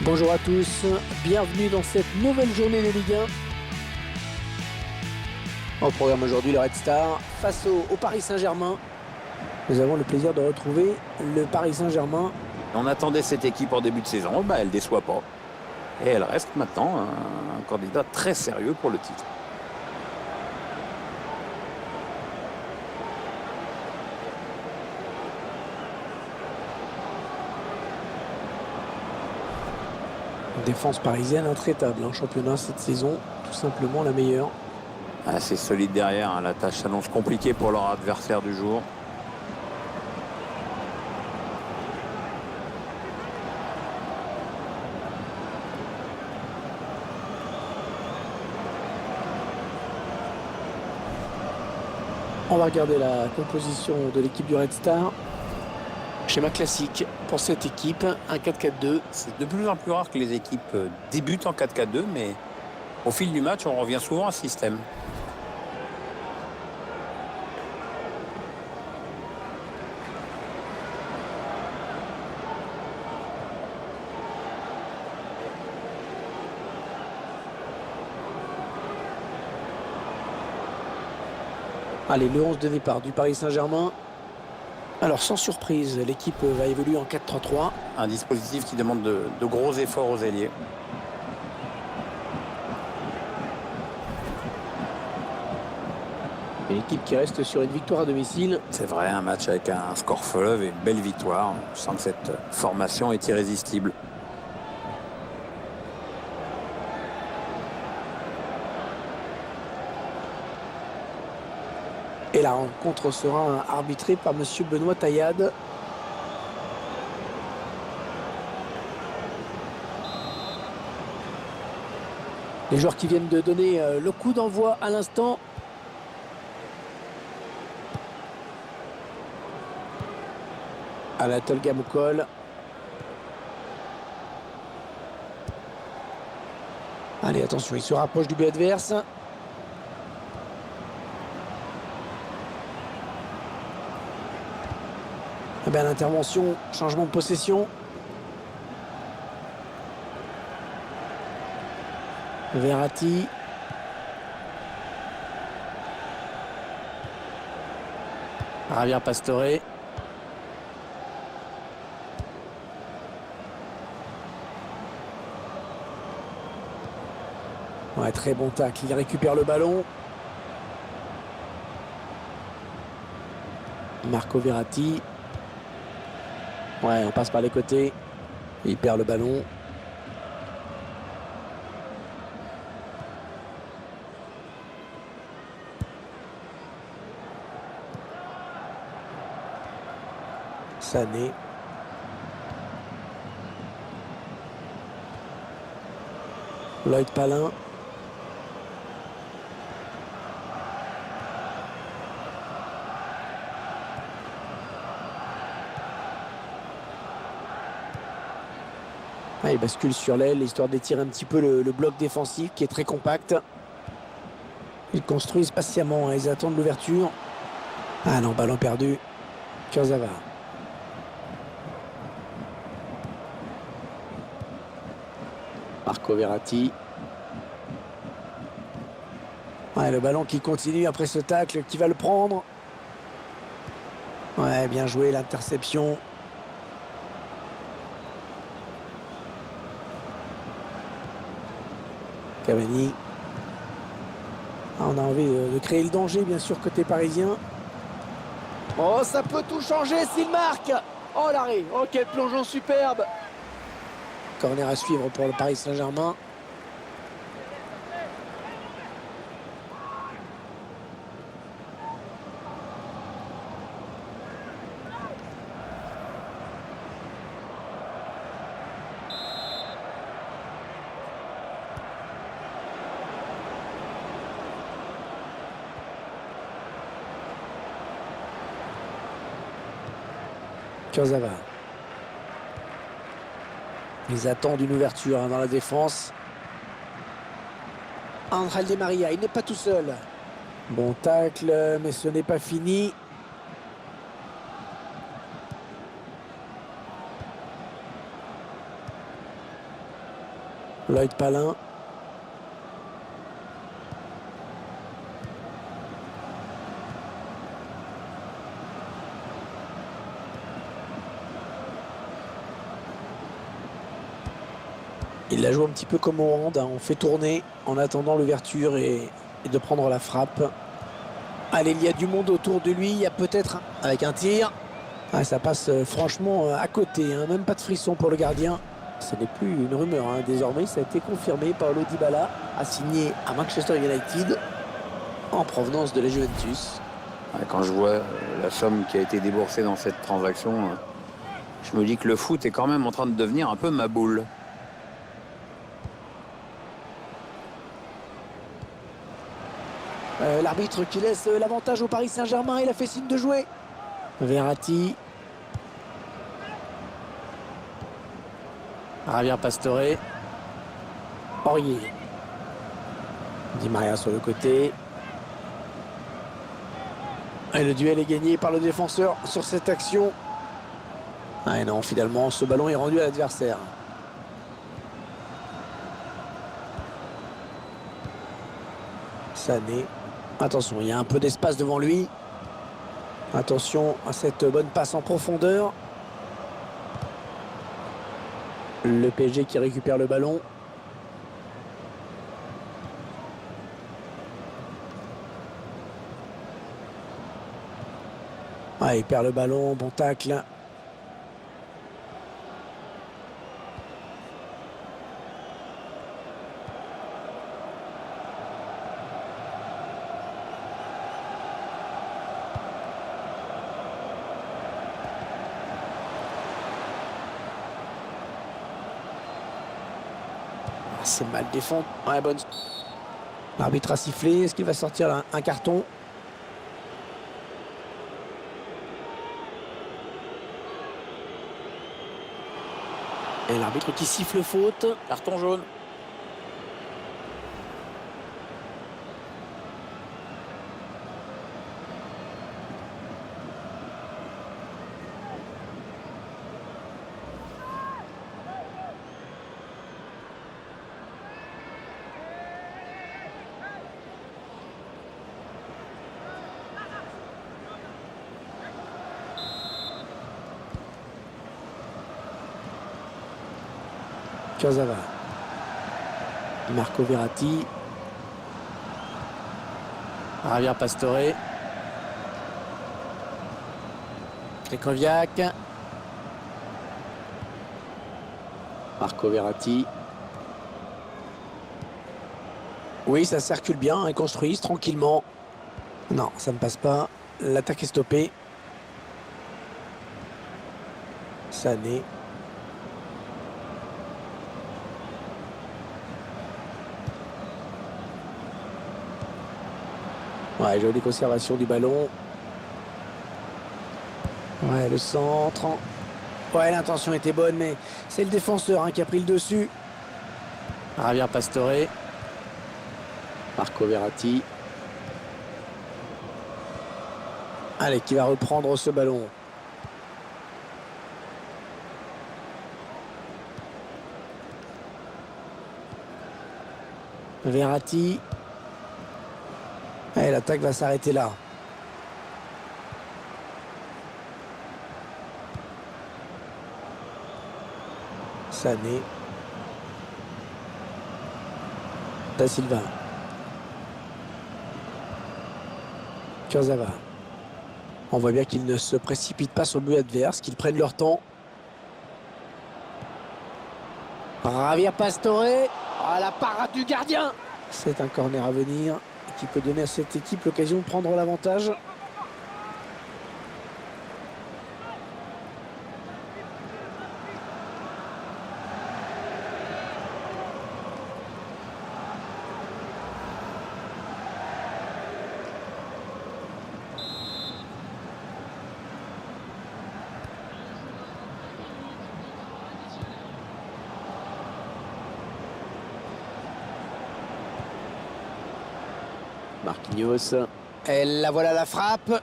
Bonjour à tous, bienvenue dans cette nouvelle journée de Ligue 1. Au programme aujourd'hui, le Red Star face au Paris Saint-Germain. Nous avons le plaisir de retrouver le Paris Saint-Germain. On attendait cette équipe en début de saison, elle ne déçoit pas. Et elle reste maintenant un candidat très sérieux pour le titre. Une défense parisienne intraitable en championnat cette saison, tout simplement la meilleure. C'est solide derrière, la tâche s'annonce compliquée pour leur adversaire du jour. On va regarder la composition de l'équipe du Red Star. Schéma classique pour cette équipe, un 4-4-2. C'est de plus en plus rare que les équipes débutent en 4-4-2, mais au fil du match, on revient souvent à ce système. Allez, le 11 de départ du Paris Saint-Germain. Alors, sans surprise, l'équipe va évoluer en 4-3-3. Un dispositif qui demande de gros efforts aux ailiers. Une équipe qui reste sur une victoire à domicile. C'est vrai, un match avec un score fleuve et une belle victoire. On sent que cette formation est irrésistible. Et la rencontre sera arbitrée par M. Benoît Taillade. Les joueurs qui viennent de donner le coup d'envoi à l'instant. Anatole Gamoukol. Allez, attention, il se rapproche du but adverse. Eh bien, l'intervention, changement de possession. Verratti. Javier Pastore. Ouais, très bon tacle. Il récupère le ballon. Marco Verratti. Ouais, on passe par les côtés. Il perd le ballon. Sané. Lloyd Palin. Ah, il bascule sur l'aile, histoire d'étirer un petit peu le bloc défensif qui est très compact. Ils construisent patiemment, ils attendent l'ouverture. Ah non, ballon perdu. Kurzawa. Marco Verratti. Ouais, le ballon qui continue après ce tacle, qui va le prendre. Ouais, bien joué, l'interception. Cavani. Ah, on a envie de créer le danger, bien sûr, côté parisien. Oh, ça peut tout changer s'il marque. Oh, l'arrêt. Oh, quel plongeon superbe. Corner à suivre pour le Paris Saint-Germain. Kurzawa. Ils attendent une ouverture dans la défense. Ángel Di María, il n'est pas tout seul. Bon tacle, mais ce n'est pas fini. Lloyd Palin. Il la joue un petit peu comme au hand, hein. On fait tourner en attendant l'ouverture et de prendre la frappe. Allez, il y a du monde autour de lui. Il y a peut-être avec un tir. Ah, ça passe franchement à côté, hein. Même pas de frisson pour le gardien. Ce n'est plus une rumeur, hein. Désormais, ça a été confirmé. Paulo Dybala a signé à Manchester United en provenance de la Juventus. Quand je vois la somme qui a été déboursée dans cette transaction, je me dis que le foot est quand même en train de devenir un peu ma boule. L'arbitre qui laisse l'avantage au Paris Saint-Germain. Il a fait signe de jouer. Verratti. Javier Pastore. Aurier. Di Maria sur le côté. Et le duel est gagné par le défenseur sur cette action. Ah et non, finalement, ce ballon est rendu à l'adversaire. Sané. Attention, il y a un peu d'espace devant lui. Attention à cette bonne passe en profondeur. Le PSG qui récupère le ballon. Ah, il perd le ballon, bon tacle. C'est mal défendu. Ouais, bonne. L'arbitre a sifflé. Est-ce qu'il va sortir un carton? Et l'arbitre qui siffle faute. Carton jaune. Kurzawa. Marco Verratti. Javier Pastore. Krychowiak. Marco Verratti. Oui, ça circule bien, ils construisent tranquillement. Non, ça ne passe pas. L'attaque est stoppée. Sané. Ouais, jolie conservation du ballon. Ouais, le centre. Ouais, l'intention était bonne, mais c'est le défenseur qui a pris le dessus. Javier Pastore. Marco Verratti. Allez, qui va reprendre ce ballon. Verratti. Et l'attaque va s'arrêter là. Sané. Da Silva. Kurzawa. On voit bien qu'ils ne se précipitent pas sur le but adverse, qu'ils prennent leur temps. Javier Pastore. Ah, la parade du gardien. C'est un corner à venir qui peut donner à cette équipe l'occasion de prendre l'avantage. Marquinhos. Et la voilà la frappe.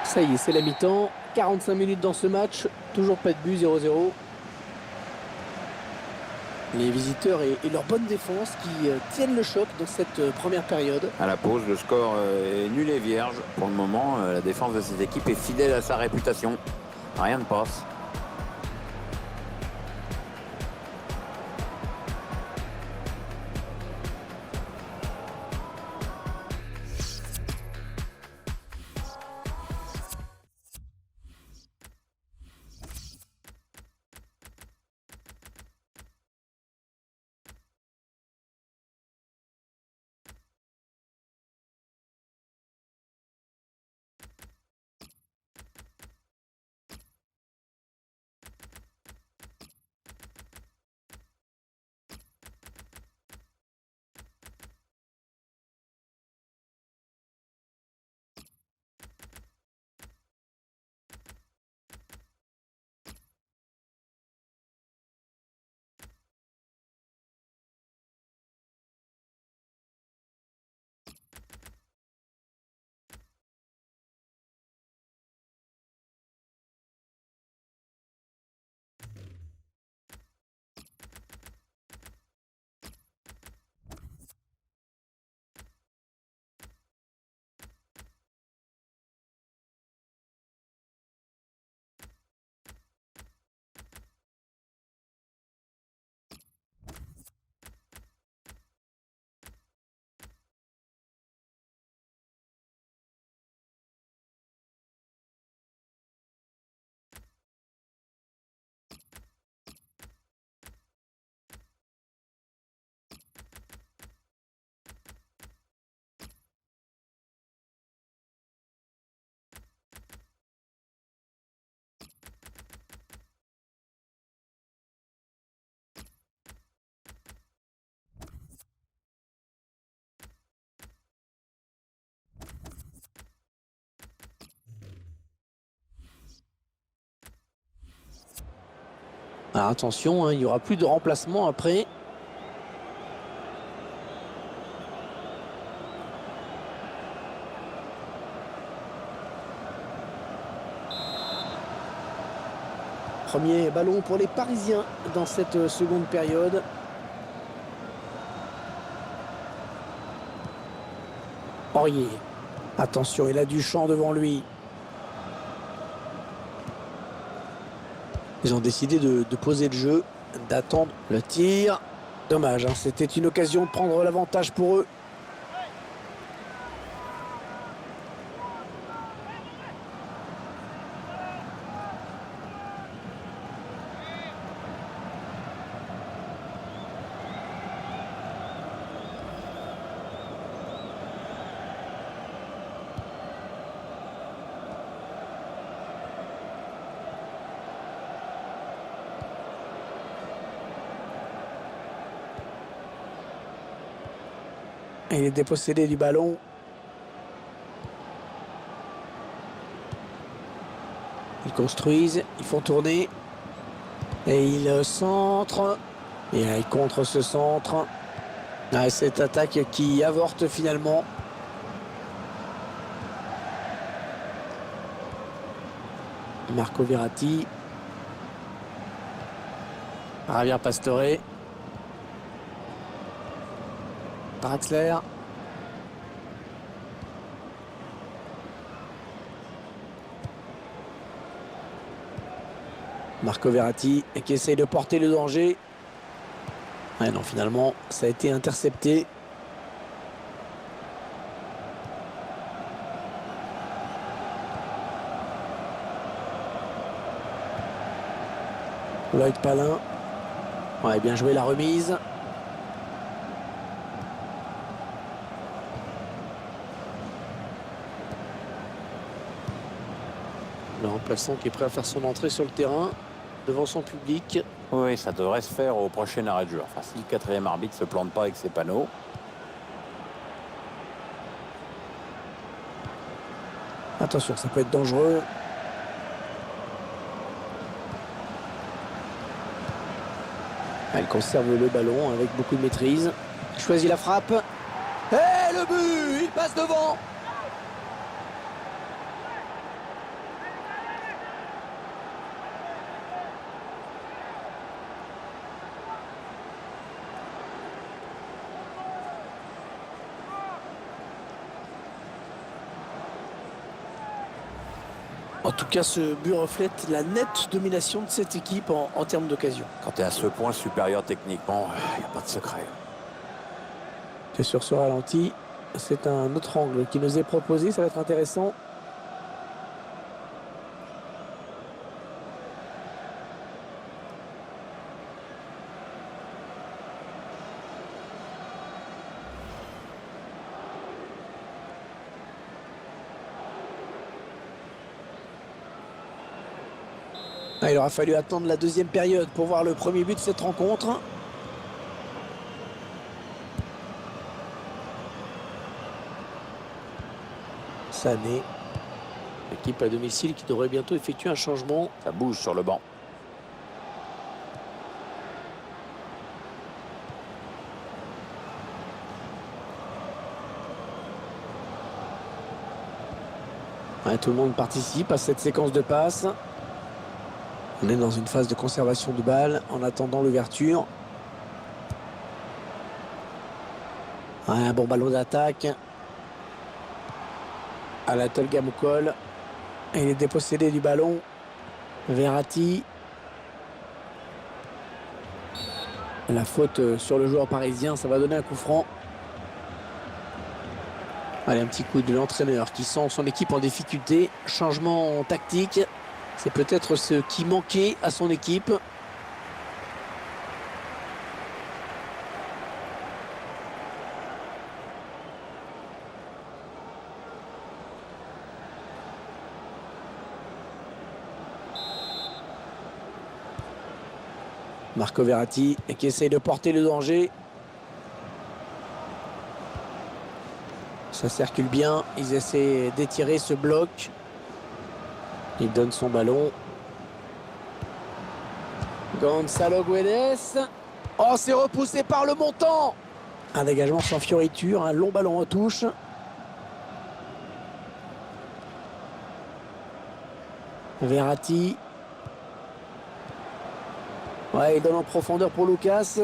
Ça y est, c'est la mi-temps. 45 minutes dans ce match. Toujours pas de but, 0-0. Les visiteurs et leur bonne défense qui tiennent le choc dans cette première période. À la pause, le score est nul et vierge. Pour le moment, la défense de cette équipe est fidèle à sa réputation. Rien ne passe. Alors attention, hein, il n'y aura plus de remplacement après. Premier ballon pour les Parisiens dans cette seconde période. Aurier. Attention, il a du champ devant lui. Ils ont décidé de poser le jeu, d'attendre le tir. Dommage, hein, c'était une occasion de prendre l'avantage pour eux. Et il est dépossédé du ballon. Ils construisent, ils font tourner. Et ils centrent. Et ils contre ce centre. Ah, cette attaque qui avorte finalement. Marco Verratti. Javier Pastore. Draxler. Marco Verratti qui essaye de porter le danger. Ouais, non, finalement, ça a été intercepté. Lloyd Palin. Ouais, bien joué la remise. Le remplaçant qui est prêt à faire son entrée sur le terrain devant son public. Oui, ça devrait se faire au prochain arrêt de jeu. Enfin, si le quatrième arbitre ne se plante pas avec ses panneaux. Attention, ça peut être dangereux. Elle conserve le ballon avec beaucoup de maîtrise. Il choisit la frappe. Et le but! Il passe devant! En tout cas, ce but reflète la nette domination de cette équipe en termes d'occasion. Quand tu es à ce point supérieur techniquement, il n'y a pas de secret. Et sur ce ralenti, c'est un autre angle qui nous est proposé, ça va être intéressant. Il aura fallu attendre la deuxième période pour voir le premier but de cette rencontre. Sané, l'équipe à domicile qui devrait bientôt effectuer un changement. Ça bouge sur le banc. Ouais, tout le monde participe à cette séquence de passes. On est dans une phase de conservation de balle en attendant l'ouverture. Ouais, un bon ballon d'attaque. Anatole Gamoukol. Il est dépossédé du ballon. Verratti. La faute sur le joueur parisien, ça va donner un coup franc. Allez, un petit coup de l'entraîneur qui sent son équipe en difficulté. Changement tactique. C'est peut-être ce qui manquait à son équipe. Marco Verratti qui essaye de porter le danger. Ça circule bien. Ils essaient d'étirer ce bloc. Il donne son ballon. Gonzalo Guedes. Oh, c'est repoussé par le montant. Un dégagement sans fioriture. Un long ballon en touche. Verratti. Ouais, il donne en profondeur pour Lucas.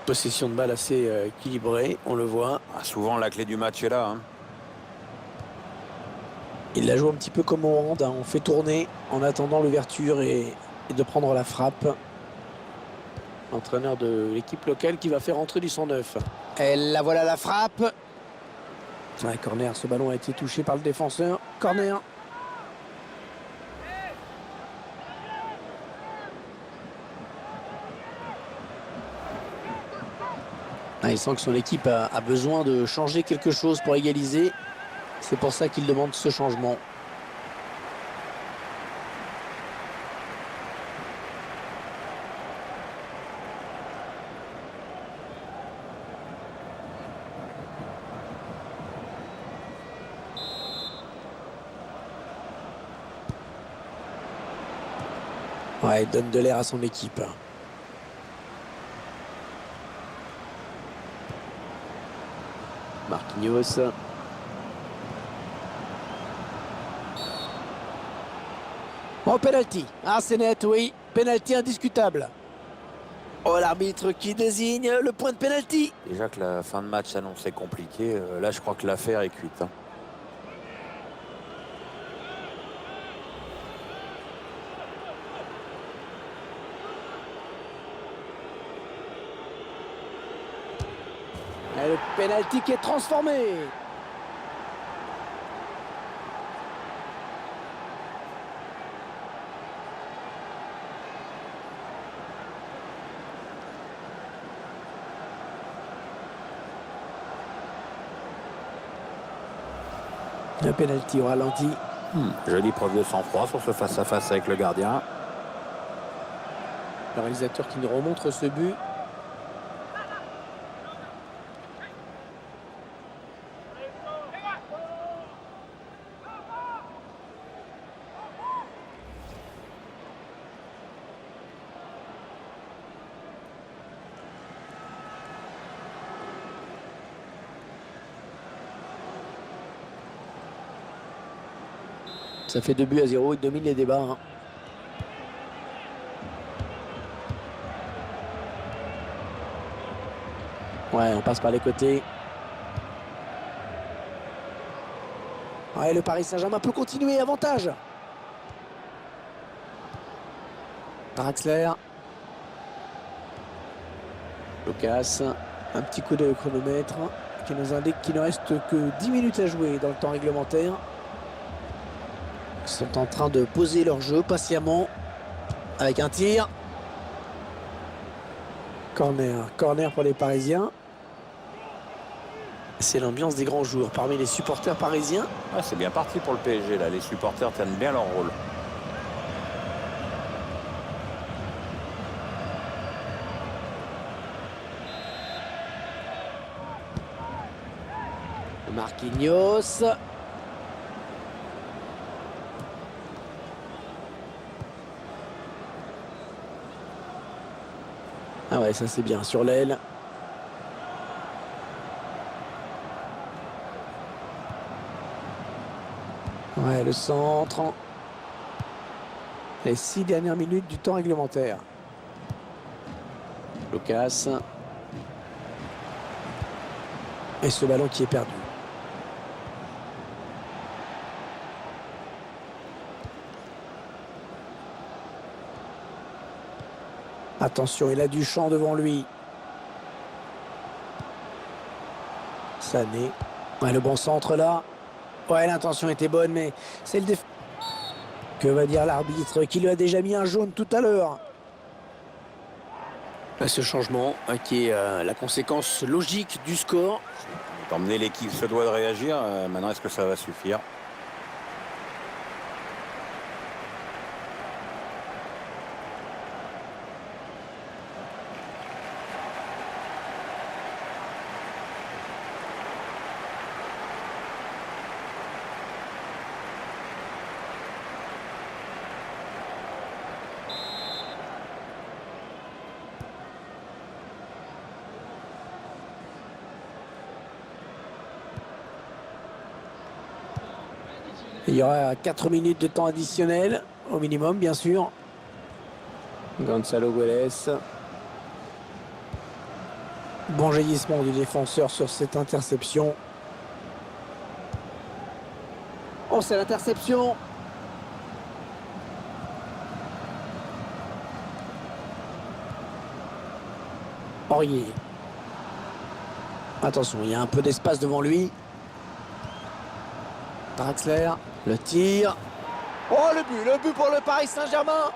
Possession de balle assez équilibrée, on le voit. Souvent, la clé du match est là. Hein. Il la joue un petit peu comme au hand. On fait tourner en attendant l'ouverture et de prendre la frappe. L'entraîneur de l'équipe locale qui va faire entrer du 109. Et la voilà la frappe. Ouais, corner, ce ballon a été touché par le défenseur. Corner. Il sent que son équipe a besoin de changer quelque chose pour égaliser. C'est pour ça qu'il demande ce changement. Ouais, il donne de l'air à son équipe. Marquinhos. Oh, penalty. Ah, c'est net, oui. Penalty indiscutable. Oh, l'arbitre qui désigne le point de penalty. Déjà que la fin de match s'annonçait compliquée, là je crois que l'affaire est cuite. Hein. Et le penalty qui est transformé. Un penalty au ralenti. Jolie preuve de sang-froid sur ce face-à-face avec le gardien. Le réalisateur qui nous remontre ce but. Ça fait 2-0, il domine les débats. Hein. Ouais, on passe par les côtés. Ouais, le Paris Saint-Germain peut continuer, avantage. Draxler. Lucas. Un petit coup de chronomètre qui nous indique qu'il ne reste que 10 minutes à jouer dans le temps réglementaire. Ils sont en train de poser leur jeu patiemment avec un tir. Corner pour les Parisiens. C'est l'ambiance des grands jours parmi les supporters parisiens. Ah, c'est bien parti pour le PSG là. Les supporters tiennent bien leur rôle. Marquinhos. Ah ouais, ça c'est bien sur l'aile. Ouais, le centre. Les 6 dernières minutes du temps réglementaire. Lucas. Et ce ballon qui est perdu. Attention, il a du champ devant lui. Sané. Ouais, le bon centre là. Ouais, l'intention était bonne, mais c'est le déf... Que va dire l'arbitre qui lui a déjà mis un jaune tout à l'heure? Ce changement qui est la conséquence logique du score. Étant donné l'équipe se doit de réagir, maintenant est-ce que ça va suffire? Il y aura 4 minutes de temps additionnel, au minimum, bien sûr. Gonzalo Guedes. Bon jaillissement du défenseur sur cette interception. Oh, c'est l'interception. Aurier. Attention, il y a un peu d'espace devant lui. Draxler, le tir. Oh, le but pour le Paris Saint-Germain.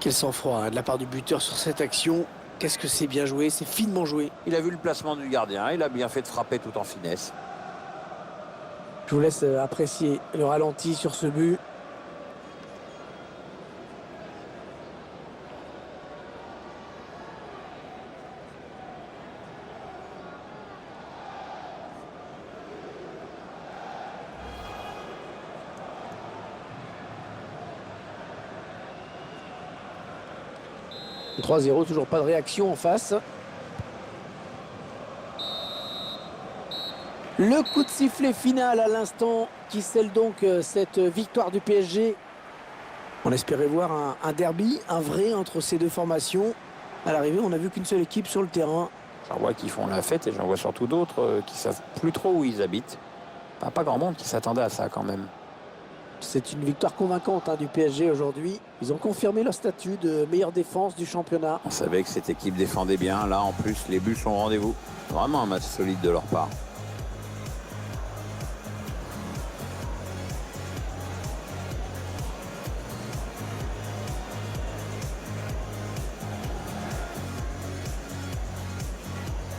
Quel sang-froid de la part du buteur sur cette action. Qu'est-ce que c'est bien joué, c'est finement joué. Il a vu le placement du gardien, il a bien fait de frapper tout en finesse. Je vous laisse apprécier le ralenti sur ce but. « 3-0, toujours pas de réaction en face. Le coup de sifflet final à l'instant qui scelle donc cette victoire du PSG. On espérait voir un derby, un vrai entre ces deux formations. À l'arrivée, on n'a vu qu'une seule équipe sur le terrain. J'en vois qui font la fête et j'en vois surtout d'autres qui savent plus trop où ils habitent. Enfin, pas grand monde qui s'attendait à ça quand même. C'est une victoire convaincante du PSG aujourd'hui. Ils ont confirmé leur statut de meilleure défense du championnat. On savait que cette équipe défendait bien. Là, en plus, les buts sont au rendez-vous. Vraiment un match solide de leur part.